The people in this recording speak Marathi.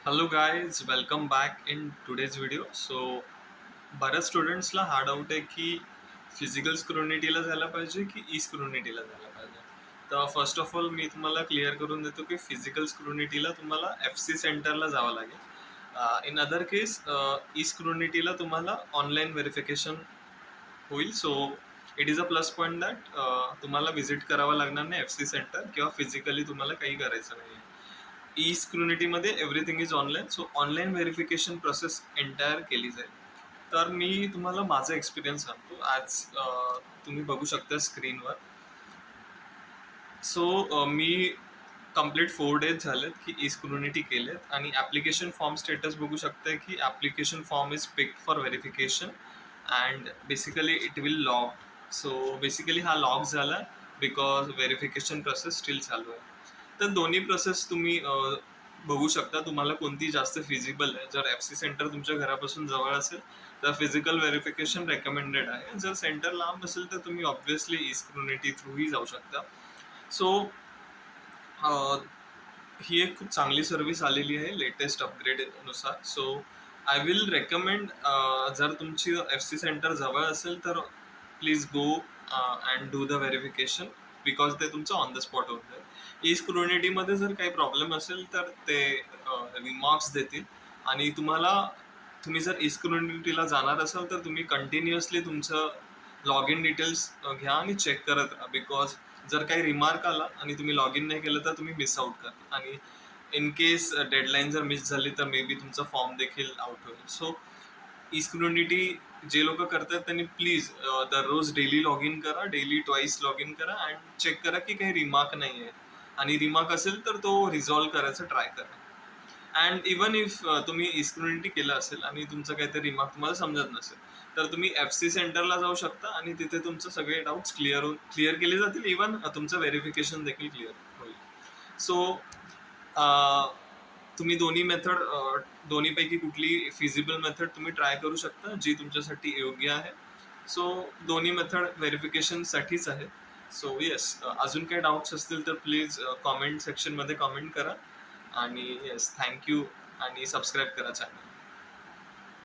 Hello guys, welcome back in today's video. बऱ्याच स्टुडंट्सला हा डाऊट आहे की फिजिकल स्क्रुनिटीला जायला पाहिजे की ई स्क्रुनिटीला जायला पाहिजे. तर फर्स्ट ऑफ ऑल मी तुम्हाला क्लिअर करून देतो की फिजिकल स्क्रुनिटीला तुम्हाला FC सेंटरला जावं लागेल. इन अदर केस ई स्क्रुनिटीला तुम्हाला ऑनलाईन व्हेरिफिकेशन होईल. So it is a plus point that तुम्हाला व्हिजिट करावं लागणार नाही FC सेंटर किंवा फिजिकली तुम्हाला काही करायचं नाही. ई स्क्रुनिटीमध्ये everything is online. So online verification process entire केली जाईल. तर मी तुम्हाला माझा एक्सपिरियन्स सांगतो. आज तुम्ही बघू शकता स्क्रीनवर. मी कंप्लीट 4 days झालेत की ई स्क्रुनिटी केलेत आणि ॲप्लिकेशन फॉर्म स्टेटस बघू शकता की application form is picked for verification and basically it will log. So basically हा लॉग झाला बिकॉज व्हेरिफिकेशन प्रोसेस स्टील चालू आहे. तर दोन्ही प्रोसेस तुम्ही बघू शकता तुम्हाला कोणती जास्त फिजिबल आहे. जर FC सेंटर तुमच्या घरापासून जवळ असेल तर फिजिकल व्हेरिफिकेशन रेकमेंडेड आहे. जर सेंटर लांब असेल तर तुम्ही ऑब्व्हियसली ई स्क्रुनिटी थ्रूही जाऊ शकता. सो ही एक खूप चांगली सर्व्हिस आलेली आहे लेटेस्ट अपग्रेडनुसार. सो आय विल रेकमेंड, जर तुमची FC सेंटर जवळ असेल तर please go and do the verification because ते तुमचं ऑन द स्पॉट होऊन जाईल. ई स्क्रुनिटीमध्ये जर काही प्रॉब्लेम असेल तर ते रिमार्क्स देतील आणि तुम्ही जर ई स्क्रुनिटीला जाणार असाल तर तुम्ही कंटिन्युअसली तुमचं लॉग इन डिटेल्स घ्या आणि चेक करत राहा. बिकॉज जर काही रिमार्क आला आणि तुम्ही लॉग इन नाही केलं तर तुम्ही मिस आउट करा आणि इन केस डेडलाईन जर मिस झाली तर मे बी तुमचा फॉर्म देखील आउट होईल. सो ई स्क्रुनिटी जे लोक करतात त्यांनी प्लीज दररोज डेली लॉग इन करा, डेली ट्वाईस लॉग इन करा अँड चेक करा की काही रिमार्क नाही आहे आणि रिमार्क असेल तर तो रिझॉल्व्ह करायचा ट्राय करा. अँड इवन इफ तुम्ही ई स्क्रुनिटी केलं असेल आणि तुमचं काहीतरी रिमार्क तुम्हाला समजत नसेल तर तुम्ही FC सेंटरला जाऊ शकता आणि तिथे तुमचे सगळे डाऊट्स क्लिअर केले जातील. इवन तुमचं व्हेरिफिकेशन देखील क्लिअर होईल. सो तुम्ही दोन्हीपैकी कुठली फिजिबल मेथड तुम्ही ट्राय करू शकता जी तुमच्यासाठी योग्य आहे. सो दोन्ही मेथड व्हेरिफिकेशनसाठीच आहे. सो येस, अजून काही डाऊट्स असतील तर प्लीज कॉमेंट सेक्शनमध्ये कॉमेंट करा आणि येस, थँक्यू आणि सबस्क्राईब करा चॅनल.